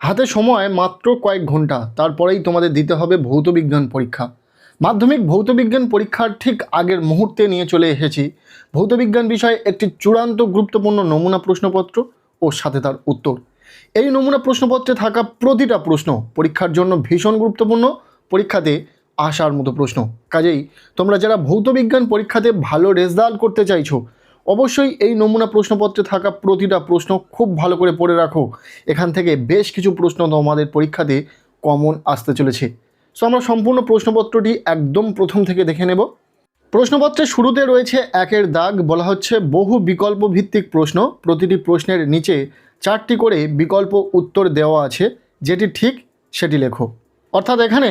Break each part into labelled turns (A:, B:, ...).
A: হাতে সময় মাত্র কয়েক ঘন্টা, তারপরেই তোমাদের দিতে হবে ভৌতবিজ্ঞান পরীক্ষা। মাধ্যমিক ভৌতবিজ্ঞান পরীক্ষার ঠিক আগের মুহূর্তে নিয়ে চলে এসেছি ভৌতবিজ্ঞান বিষয়ে একটি চূড়ান্ত গুরুত্বপূর্ণ নমুনা প্রশ্নপত্র ও সাথে তার উত্তর। এই নমুনা প্রশ্নপত্রে থাকা প্রতিটা প্রশ্ন পরীক্ষার জন্য ভীষণ গুরুত্বপূর্ণ, পরীক্ষাতে আসার মতো প্রশ্ন। কাজেই তোমরা যারা ভৌতবিজ্ঞান পরীক্ষাতে ভালো রেজাল্ট করতে চাইছো, অবশ্যই এই নমুনা প্রশ্নপত্রে থাকা প্রতিটা প্রশ্ন খুব ভালো করে পড়ে রাখো। এখান থেকে বেশ কিছু প্রশ্ন তোমাদের পরীক্ষাতে কমন আসতে চলেছে। সো আমরা সম্পূর্ণ প্রশ্নপত্রটি একদম প্রথম থেকে দেখে নেব। প্রশ্নপত্রের শুরুতে রয়েছে একের দাগ, বলা হচ্ছে বহু বিকল্প ভিত্তিক প্রশ্ন, প্রতিটি প্রশ্নের নিচে 4টি করে বিকল্প উত্তর দেওয়া আছে, যেটি ঠিক সেটি লেখো। অর্থাৎ এখানে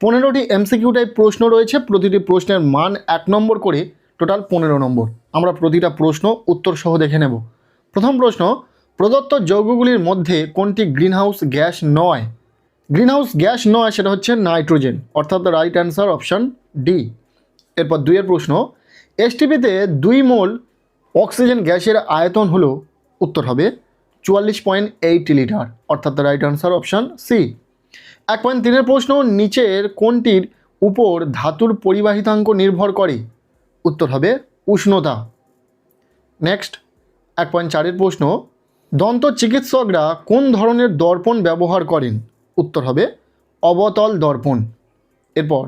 A: 15টি এমসিকিউ টাইপ প্রশ্ন রয়েছে, প্রতিটি প্রশ্নের মান 1 নম্বর করে, টোটাল 15 নম্বর। আমরা প্রতিটা প্রশ্ন উত্তর সহ দেখে নেব। প্রথম প্রশ্ন, প্রদত্ত যৌগগুলির মধ্যে কোনটি গ্রিনহাউস গ্যাস নয়? গ্রিনহাউস গ্যাস নয় সেটা হচ্ছে নাইট্রোজেন, অর্থাৎ রাইট অ্যান্সার অপশান ডি। এরপর 2 প্রশ্ন, এসটিপিতে 2 মোল অক্সিজেন গ্যাসের আয়তন হলো, উত্তর হবে 44.8 লিটার, অর্থাৎ রাইট অ্যান্সার অপশান সি। 1.3 প্রশ্ন, নিচের কোনটির উপর ধাতুর পরিবাহিতাঙ্ক নির্ভর করে? উত্তর হবে উষ্ণতা। নেক্সট 1.4 প্রশ্ন, দন্ত চিকিৎসকরা কোন ধরনের দর্পণ ব্যবহার করেন? উত্তর হবে অবতল দর্পণ। এরপর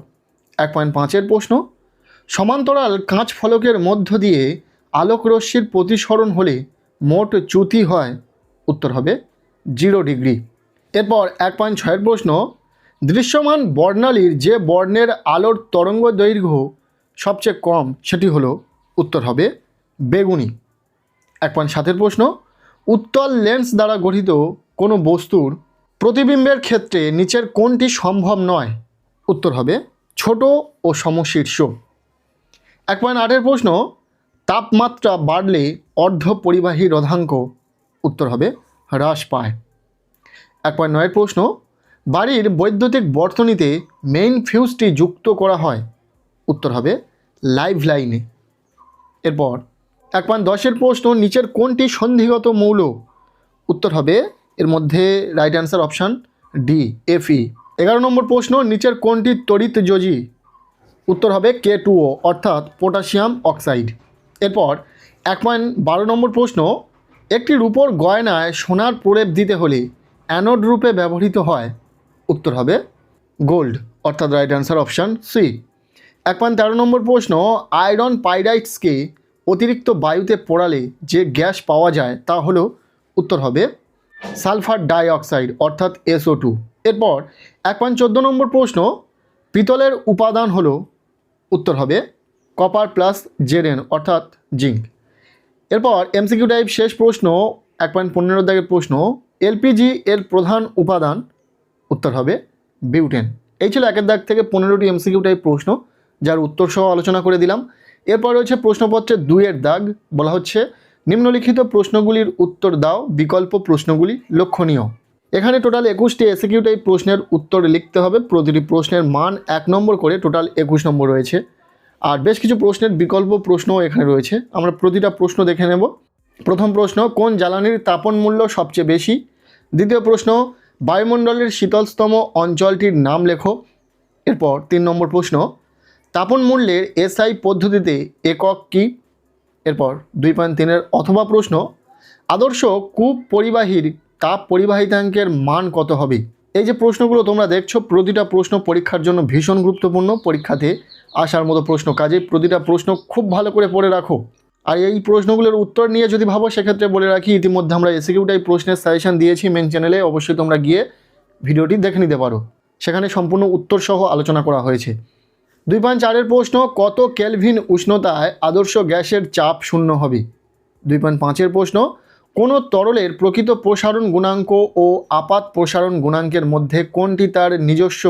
A: 1.5 প্রশ্ন, সমান্তরাল কাঁচ ফলকের মধ্য দিয়ে আলোকরশ্মির প্রতিসরণ হলে মোট চ্যুতি হয়? উত্তর হবে 0 ডিগ্রি। এরপর 1.6 প্রশ্ন, দৃশ্যমান বর্ণালীর যে বর্ণের আলোর তরঙ্গ দৈর্ঘ্য সবচেয়ে কম সেটি হলো, উত্তর হবে বেগুনি। 1.7 প্রশ্ন, উত্তল লেন্স দ্বারা গঠিত কোনো বস্তুর প্রতিবিম্বের ক্ষেত্রে নিচের কোনটি সম্ভব নয়? উত্তর হবে ছোট ও সমশীর্ষ। 1.8 প্রশ্ন, তাপমাত্রা বাড়লে অর্ধ পরিবাহী রোধাঙ্ক? উত্তর হবে হ্রাস পায়। 1.9 প্রশ্ন, বাড়ির বৈদ্যুতিক বর্তনীতে মেইন ফিউজটি যুক্ত করা হয়? উত্তর হবে লাইভ লাইনে। এরপর 1.10 প্রশ্ন, নিচের কোনটি সন্ধিগত মৌল? উত্তর হবে এর মধ্যে right answer option D, Fe। 11 নম্বর প্রশ্ন, নিচের কোনটি তড়িৎ যোজী? উত্তর হবে K2O, অর্থাৎ পটাশিয়াম অক্সাইড। এরপর 1.12 নম্বর প্রশ্ন, একটি রূপোর গয়নায় সোনার প্রলেপ দিতে হলে অ্যানোড রূপে ব্যবহৃত হয়? উত্তর হবে গোল্ড, অর্থাৎ রাইট অ্যান্সার অপশান সি। 1.13 নম্বর প্রশ্ন, আয়রন পাইরাইটসকে অতিরিক্ত বায়ুতে পোড়ালে যে গ্যাস পাওয়া যায় তা হলো, উত্তর হবে সালফার ডাইঅক্সাইড, অর্থাৎ SO2। এরপর 1.14 নম্বর প্রশ্ন, পিতলের উপাদান হলো, উত্তর হবে কপার প্লাস Zn, অর্থাৎ জিঙ্ক। এরপর এমসিকিউ টাইপ শেষ প্রশ্ন 1.15 দাগের প্রশ্ন, এলপিজি এর প্রধান উপাদান? উত্তর হবে বিউটেন। এই ছিল 1 দাগ থেকে 15টি এমসিকিউ টাইপ প্রশ্ন, যার উত্তর সহ আলোচনা করে দিলাম। এরপর রয়েছে প্রশ্নপত্রের 2 দাগ, বলা হচ্ছে নিম্নলিখিত প্রশ্নগুলির উত্তর দাও, বিকল্প প্রশ্নগুলি লক্ষণীয়। এখানে টোটাল 21টি এসিকিউ টাইপ প্রশ্নের উত্তর লিখতে হবে, প্রতিটি প্রশ্নের মান 1 নম্বর করে, টোটাল 21 নম্বর রয়েছে। আর বেশ কিছু প্রশ্নের বিকল্প প্রশ্নও এখানে রয়েছে, আমরা প্রতিটা প্রশ্ন দেখে নেব। প্রথম প্রশ্ন, কোন জ্বালানির তাপন মূল্য সবচেয়ে বেশি? দ্বিতীয় প্রশ্ন, বায়ুমণ্ডলের শীতলতম অঞ্চলটির নাম লেখো। এরপর 3 নম্বর প্রশ্ন, তাপন মূল্যের SI পদ্ধতিতে একক কী? এরপর 2.3 অথবা প্রশ্ন, আদর্শ কূপ পরিবাহীর তাপ পরিবাহিতাঙ্কের মান কত হবে? এই যে প্রশ্নগুলো তোমরা দেখছো, প্রতিটা প্রশ্ন পরীক্ষার জন্য ভীষণ গুরুত্বপূর্ণ, পরীক্ষাতে আসার মতো প্রশ্ন, কাজে প্রতিটা প্রশ্ন খুব ভালো করে পড়ে রাখো। আর এই প্রশ্নগুলোর উত্তর নিয়ে যদি ভাবো, সেক্ষেত্রে বলে রাখি ইতিমধ্যে আমরা এসিকিউ টাইপ প্রশ্নের সাজেশন দিয়েছি মেন চ্যানেলে, অবশ্যই তোমরা গিয়ে ভিডিওটি দেখে নিতে পারো, সেখানে সম্পূর্ণ উত্তর সহ আলোচনা করা হয়েছে। 2.4 প্রশ্ন, কত কেলভিন উষ্ণতায় আদর্শ গ্যাসের চাপ শূন্য হবে? 2.5 প্রশ্ন, কোনো তরলের প্রকৃত প্রসারণ গুণাঙ্ক ও আপাত প্রসারণ গুণাঙ্কের মধ্যে কোনটি তার নিজস্ব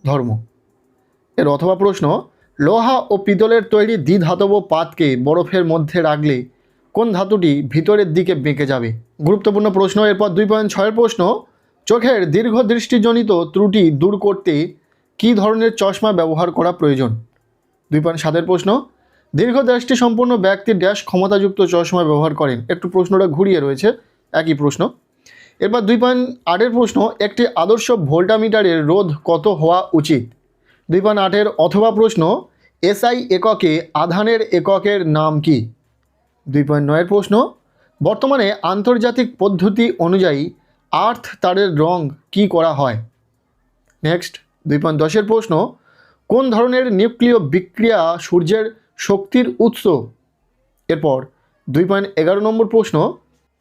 A: ধর্ম? এর অথবা প্রশ্ন, লোহা ও পিতলের তৈরি দ্বিধাতব পাতকে বরফের মধ্যে রাখলে কোন ধাতুটি ভিতরের দিকে বেঁকে যাবে? গুরুত্বপূর্ণ প্রশ্ন। এরপর 2.6 প্রশ্ন, চোখের দীর্ঘদৃষ্টিজনিত ত্রুটি দূর করতে কী ধরনের চশমা ব্যবহার করা প্রয়োজন? 2.7 প্রশ্ন, দীর্ঘদৃষ্টি সম্পন্ন ব্যক্তি ড্যাশ ক্ষমতাযুক্ত চশমা ব্যবহার করেন? একটু প্রশ্নটা ঘুরিয়ে রয়েছে, একই প্রশ্ন। এরপর 2.8 প্রশ্ন, একটি আদর্শ ভোল্টামিটারের রোধ কত হওয়া উচিত? 2.8 অথবা প্রশ্ন, এসআই এককে আধানের এককের নাম কি? 2.9 প্রশ্ন, বর্তমানে আন্তর্জাতিক পদ্ধতি অনুযায়ী আর্থ তারের রং কি করা হয়? নেক্সট 2.10 প্রশ্ন, কোন ধরনের নিউক্লিয় বিক্রিয়া সূর্যের শক্তির উৎস? এরপর 2.11 নম্বর প্রশ্ন,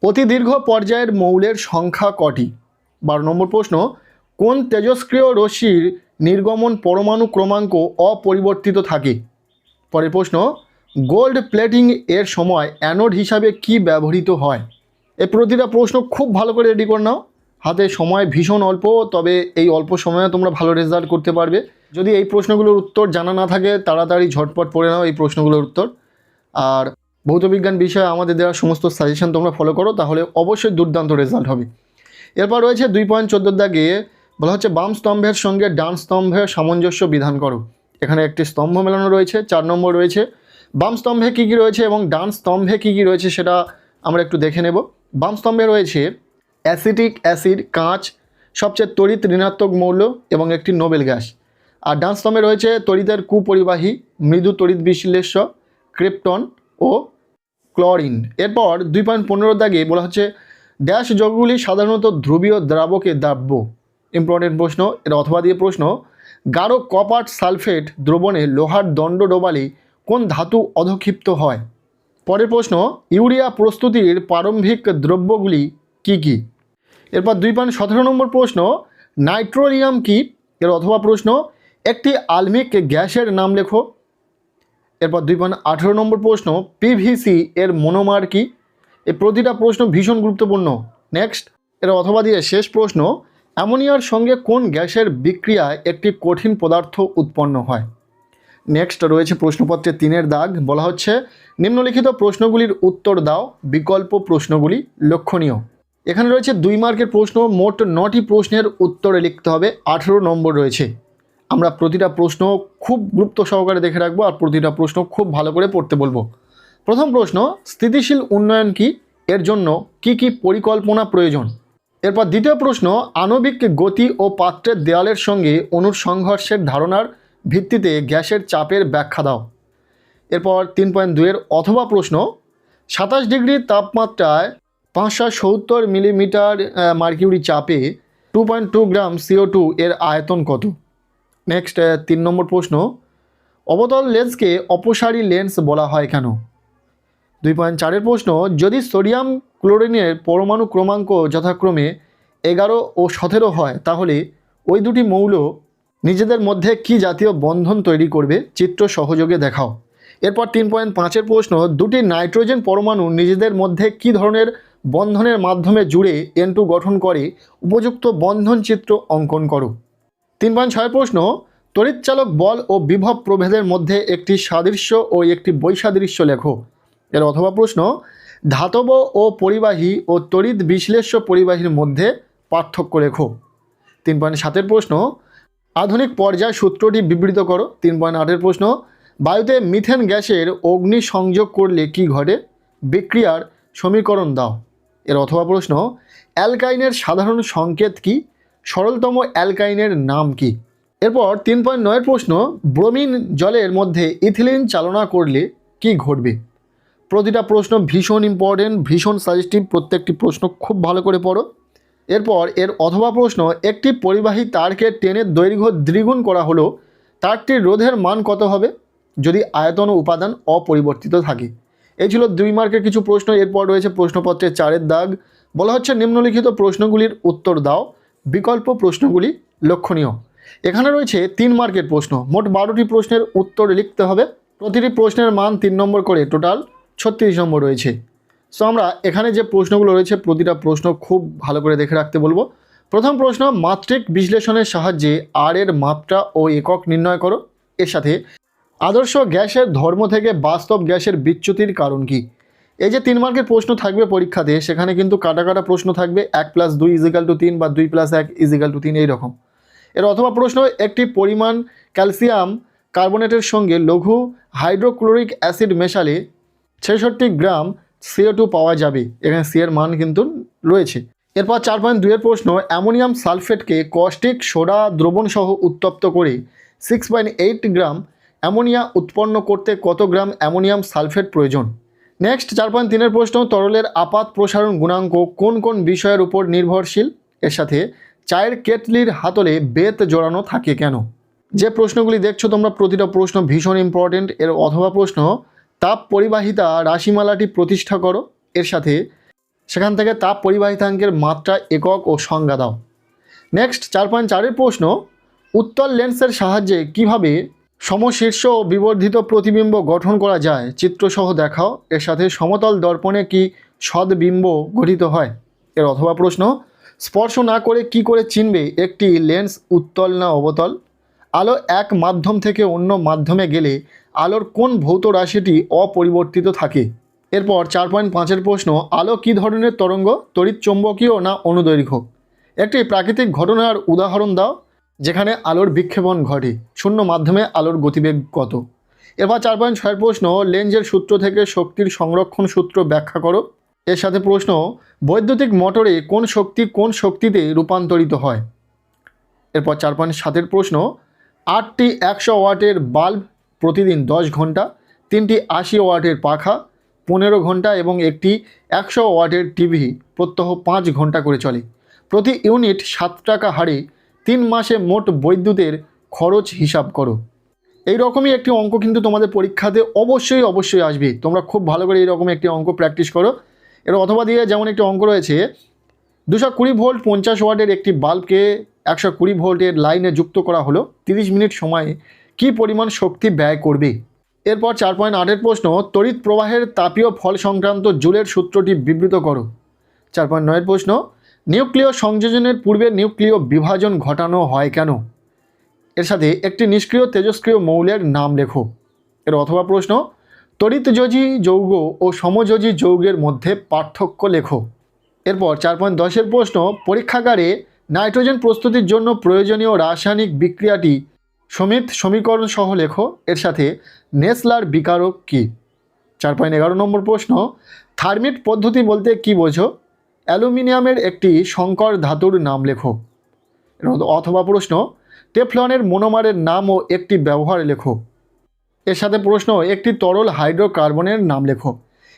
A: অতি দীর্ঘ পর্যায়ের মৌলের সংখ্যা কটি? 12 নম্বর প্রশ্ন, কোন তেজস্ক্রিয় রশ্মির নির্গমন পরমাণু ক্রমাঙ্ক অপরিবর্তিত থাকে? পরের প্রশ্ন, গোল্ড প্লেটিং এর সময় অ্যানোড হিসাবে কি ব্যবহৃত হয়? এই প্রতিটা প্রশ্ন খুব ভালো করে রেডি করে নাও, হাতে সময় ভীষণ অল্প, তবে এই অল্প সময়ে তোমরা ভালো রেজাল্ট করতে পারবে। যদি এই প্রশ্নগুলোর উত্তর জানা না থাকে তাড়াতাড়ি ঝটপট পড়ে নাও এই প্রশ্নগুলোর উত্তর। আর ভৌতবিজ্ঞান বিষয়ে আমাদের দেওয়া সমস্ত সাজেশন তোমরা ফলো করো, তাহলে অবশ্যই দুর্দান্ত রেজাল্ট হবে। এরপর রয়েছে 2.14 দাগে বলা হচ্ছে বাম স্তম্ভের সঙ্গে ডান স্তম্ভের সামঞ্জস্য বিধান করো। এখানে একটি স্তম্ভ মেলানো রয়েছে। 4 নম্বর রয়েছে বাম স্তম্ভে কী কী রয়েছে এবং ডান স্তম্ভে কী কী রয়েছে সেটা আমরা একটু দেখে নেব। বাম স্তম্ভে রয়েছে অ্যাসিটিক অ্যাসিড, কাঁচ, সবচেয়ে তড়িৎ ঋণাত্মক মৌল এবং একটি নোবেল গ্যাস। আর ডান স্তম্ভে রয়েছে তড়িতের কুপরিবাহী, মৃদু তড়িৎ বিশ্লেষ্য, ক্রিপ্টন ও ক্লোরিন। এরপর 2.15 দাগে বলা হচ্ছে ড্যাশ যৌগগুলি সাধারণত ধ্রুবীয় দ্রাবকে দ্রাব্য। ইম্পর্টেন্ট প্রশ্ন, এর অথবা দিয়ে প্রশ্ন, গাঢ় কপার সালফেট দ্রবণে লোহার দণ্ড ডোবালে কোন ধাতু অধক্ষিপ্ত হয়? পরের প্রশ্ন, ইউরিয়া প্রস্তুতির প্রারম্ভিক দ্রব্যগুলি কি কি? এরপর 2.17 নম্বর প্রশ্ন, নাইট্রোলিয়াম কি? এর অথবা প্রশ্ন, একটি আলমিক গ্যাসের নাম লেখো। এরপর 2.18 নম্বর প্রশ্ন, পিভিসি এর মনোমার কি? এই প্রতিটা প্রশ্ন ভীষণ গুরুত্বপূর্ণ। নেক্সট, এর অথবা দিয়ে শেষ প্রশ্ন, অ্যামোনিয়ার সঙ্গে কোন গ্যাসের বিক্রিয়ায় একটি কঠিন পদার্থ উৎপন্ন হয়? নেক্সট রয়েছে প্রশ্নপত্রে 3-এর দাগ, বলা হচ্ছে নিম্নলিখিত প্রশ্নগুলির উত্তর দাও, বিকল্প প্রশ্নগুলি লক্ষণীয়। এখানে রয়েছে 2 মার্কের প্রশ্ন, মোট 9টি প্রশ্নের উত্তরে লিখতে হবে, 18 নম্বর রয়েছে। আমরা প্রতিটা প্রশ্ন খুব গুরুত্ব সহকারে দেখে রাখবো আর প্রতিটা প্রশ্ন খুব ভালো করে পড়তে বলবো। প্রথম প্রশ্ন, স্থিতিশীল উন্নয়ন কি? এর জন্য কি কি পরিকল্পনা প্রয়োজন? এরপর দ্বিতীয় প্রশ্ন, আণবিক গতি ও পাত্রের দেয়ালের সঙ্গে অণুর সংঘর্ষের ধারণার ভিত্তিতে গ্যাসের চাপের ব্যাখ্যা দাও। এরপর 3.2-এর অথবা প্রশ্ন, 27 ডিগ্রি তাপমাত্রায় 570 মিলিমিটার মার্কিউরি চাপে 2.2 গ্রাম CO2 এর আয়তন কত? নেক্সট 3 নম্বর প্রশ্ন, অবতল লেন্সকে অপসারী লেন্স বলা হয় কেন? 2.4-এর প্রশ্ন, যদি সোডিয়াম ক্লোরিনের পরমাণু ক্রমাঙ্ক যথাক্রমে 11 ও 17 হয় তাহলে ওই দুটি মৌল নিজেদের মধ্যে কি জাতীয় বন্ধন তৈরি করবে? চিত্র সহযোগে দেখাও। এরপর 3.5-এর প্রশ্ন, দুটি নাইট্রোজেন পরমাণু নিজেদের মধ্যে কি ধরনের বন্ধনের মাধ্যমে জুড়ে N2 গঠন করে? উপযুক্ত বন্ধন চিত্র অঙ্কন করো। 3.6 প্রশ্ন, তড়িৎচালক বল ও বিভব প্রভেদের মধ্যে একটি সাদৃশ্য ও একটি বৈসাদৃশ্য লেখো। এর অথবা প্রশ্ন, ধাতব ও পরিবাহী ও তড়িৎ বিশ্লেষ্য পরিবাহীর মধ্যে পার্থক্য লেখো। 3.7-এর প্রশ্ন, আধুনিক পর্যায় সূত্রটি বিবৃত করো। 3.8-এর প্রশ্ন, বায়ুতে মিথেন গ্যাসের অগ্নি সংযোগ করলে কি ঘটে? বিক্রিয়ার সমীকরণ দাও। এর অথবা প্রশ্ন, অ্যালকাইনের সাধারণ সংকেত কি? সরলতম অ্যালকাইনের নাম কি? এরপর 3.9-এর প্রশ্ন, ব্রোমিন জলের মধ্যে ইথিলিন চালনা করলে কি ঘটবে? প্রতিটা প্রশ্ন ভীষণ ইম্পর্টেন্ট, ভীষণ সাজেস্টিভ, প্রত্যেকটি প্রশ্ন খুব ভালো করে পড়ো। এরপর এর অথবা প্রশ্ন, একটি পরিবাহী তারকে টেনের দৈর্ঘ্য দ্বিগুণ করা হলো, তারটির রোধের মান কত হবে যদি আয়তন ও উপাদান অপরিবর্তিত থাকে? এই ছিল 2 মার্কের কিছু প্রশ্ন। এরপর রয়েছে প্রশ্নপত্রে 4-এর দাগ, বলা হচ্ছে নিম্নলিখিত প্রশ্নগুলির উত্তর দাও, বিকল্প প্রশ্নগুলি লক্ষণীয়। এখানে রয়েছে 3 মার্কের প্রশ্ন, মোট 12টি প্রশ্নের উত্তর লিখতে হবে। প্রতিটি প্রশ্নের মান 3 নম্বর করে, টোটাল 36 নম্বর রয়েছে। সো আমরা এখানে যে প্রশ্নগুলো রয়েছে প্রতিটা প্রশ্ন খুব ভালো করে দেখে রাখতে বলবো। প্রথম প্রশ্ন, মাত্রিক বিশ্লেষণের সাহায্যে আর এর মাত্রা ও একক নির্ণয় করো। এর সাথে আদর্শ গ্যাসের ধর্ম থেকে বাস্তব গ্যাসের বিচ্যুতির কারণ কি? এই যে 3 মার্কের প্রশ্ন থাকবে পরীক্ষাতে, সেখানে কিন্তু কাটা কাটা প্রশ্ন থাকবে, 1+2 = 3 বা 2+1 = 3 এইরকম। এর অথবা প্রশ্ন, একটি পরিমাণ ক্যালসিয়াম কার্বনেটের সঙ্গে লঘু হাইড্রোক্লোরিক অ্যাসিড মেশালে 66 গ্রাম CO2 পাওয়া যাবে। এখানে সি এর মান কিন্তু রয়েছে। এরপর 4.2 প্রশ্ন, অ্যামোনিয়াম সালফেটকে কস্টিক সোডা দ্রবণ সহ উত্তপ্ত করে 6.8 গ্রাম অ্যামোনিয়া উৎপন্ন করতে কত গ্রাম অ্যামোনিয়াম সালফেট প্রয়োজন? নেক্সট 4.3 প্রশ্ন, তরলের আপাত প্রসারণ গুণাঙ্ক কোন কোন বিষয়ের উপর নির্ভরশীল? এর সাথে চায়ের কেটলির হাতলে বেত জড়ানো থাকে কেন? যে প্রশ্নগুলি দেখছো তোমরা, প্রতিটা প্রশ্ন ভীষণ ইম্পর্টেন্ট। এর অথবা প্রশ্ন, তাপ পরিবাহিতা রাশিমালাটি প্রতিষ্ঠা করো। এর সাথে সেখান থেকে তাপ পরিবাহিতাঙ্কের মাত্রা, একক ও সংজ্ঞা দাও। নেক্সট 4.4 প্রশ্ন, উত্তল লেন্সের সাহায্যে কিভাবে সমশীর্ষ ও বিবর্ধিত প্রতিবিম্ব গঠন করা যায় চিত্রসহ দেখাও। এর সাথে সমতল দর্পণে কি সদ্বিম্ব গঠিত হয়? এর অথবা প্রশ্ন, স্পর্শ না করে কি করে চিনবে একটি লেন্স উত্তল না অবতল? আলো এক মাধ্যম থেকে অন্য মাধ্যমে গেলে আলোর কোন ভৌত রাশিটি অপরিবর্তিত থাকে? এরপর 4.5 প্রশ্ন, আলো কী ধরনের তরঙ্গ, তড়িৎ চৌম্বকীয় না অনুদৈর্ঘ্য? একটি প্রাকৃতিক ঘটনার উদাহরণ দাও যেখানে আলোর বিক্ষেপণ ঘটে। শূন্য মাধ্যমে আলোর গতিবেগ কত? এবার 4.6 প্রশ্ন, লেন্জের সূত্র থেকে শক্তির সংরক্ষণ সূত্র ব্যাখ্যা করো। এর সাথে প্রশ্ন, বৈদ্যুতিক মোটরে কোন শক্তি কোন শক্তিতে রূপান্তরিত হয়? এরপর 4.7 প্রশ্ন, 8টি 100 ওয়াটের বাল্ব প্রতিদিন 10 ঘন্টা, 3টি 80 ওয়াটের পাখা 15 ঘন্টা এবং একটি 100 ওয়াটের টিভি প্রত্যহ 5 ঘন্টা করে চলে। প্রতি ইউনিট 7 টাকা হারে 3 মাসে মোট বৈদ্যুতের খরচ হিসাব করো। এই রকমই একটি অঙ্ক কিন্তু তোমাদের পরীক্ষাতে অবশ্যই আসবে। তোমরা খুব ভালো করে এইরকম একটি অঙ্ক প্র্যাকটিস করো। এর অথবা দিয়ে যেমন একটি অঙ্ক রয়েছে, 220 ভোল্ট 50 ওয়াটের একটি বাল্বকে 120 ভোল্টের লাইনে যুক্ত করা হলো, 30 মিনিট সময়ে কী পরিমাণ শক্তি ব্যয় করবে? এরপর 4.8 প্রশ্ন, তড়িৎ প্রবাহের তাপীয় ফল সংক্রান্ত জুলের সূত্রটি বিবৃত করো। 4.9 প্রশ্ন, নিউক্লিয় সংযোজনের পূর্বে নিউক্লিয় বিভাজন ঘটানো হয় কেন? এর সাথে একটি নিষ্ক্রিয় তেজস্ক্রিয় মৌলের নাম লেখো। এর অথবা প্রশ্ন, তড়িৎযোজী যৌগ ও সমযোজী যৌগের মধ্যে পার্থক্য লেখো। এরপর 4.10 প্রশ্ন, পরীক্ষাগারে নাইট্রোজেন প্রস্তুতির জন্য প্রয়োজনীয় রাসায়নিক বিক্রিয়াটি সমিত সমীকরণ সহ লেখো। এর সাথে নেসলার বিকারক কী? 4.11 নম্বর প্রশ্ন, থার্মিট পদ্ধতি বলতে কী বোঝো? অ্যালুমিনিয়ামের একটি সংকর ধাতুর নাম লেখো। অথবা প্রশ্ন, টেফলনের মোনোমারের নাম ও একটি ব্যবহার লেখো। এর সাথে প্রশ্ন, একটি তরল হাইড্রোকার্বনের নাম লেখো।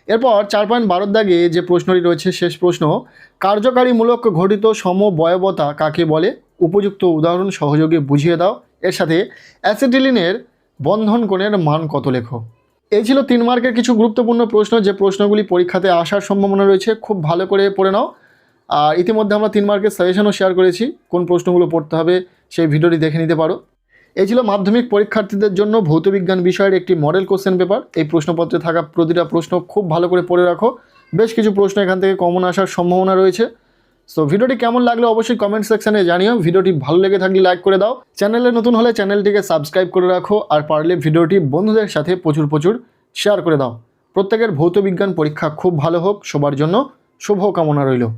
A: এরপর 4.12 দাগে যে প্রশ্নটি রয়েছে, শেষ প্রশ্ন, কার্যকারীমূলক ঘটিত সমবয়বতা কাকে বলে? উপযুক্ত উদাহরণ সহযোগে বুঝিয়ে দাও। এর সাথে অ্যাসিটিলিনের বন্ধন কোণের মান কত লেখো। এই ছিল 3 মার্কের কিছু গুরুত্বপূর্ণ প্রশ্ন, যে প্রশ্নগুলি পরীক্ষাতে আসার সম্ভাবনা রয়েছে। খুব ভালো করে পড়ে নাও। আর ইতিমধ্যে আমরা 3 মার্কের সাজেশনও শেয়ার করেছি, কোন প্রশ্নগুলো পড়তে হবে সেই ভিডিওটি দেখে নিতে পারো। এই ছিল মাধ্যমিক পরীক্ষার্থীদের জন্য ভৌতবিজ্ঞান বিষয়ের একটি মডেল কোশ্চেন পেপার। এই প্রশ্নপত্রে থাকা প্রতিটা প্রশ্ন খুব ভালো করে পড়ে রাখো। বেশ কিছু প্রশ্ন এখান থেকে কমন আসার সম্ভাবনা রয়েছে। সো ভিডিওটি কেমন লাগলো অবশ্যই কমেন্ট সেকশানে জানিও। ভিডিওটি ভালো লেগে থাকলে লাইক করে দাও। চ্যানেলে নতুন হলে চ্যানেলটিকে সাবস্ক্রাইব করে রাখো। আর পারলে ভিডিওটি বন্ধুদের সাথে প্রচুর শেয়ার করে দাও। প্রত্যেকের ভৌতবিজ্ঞান পরীক্ষা খুব ভালো হোক, সবার জন্য শুভ কামনা রইল।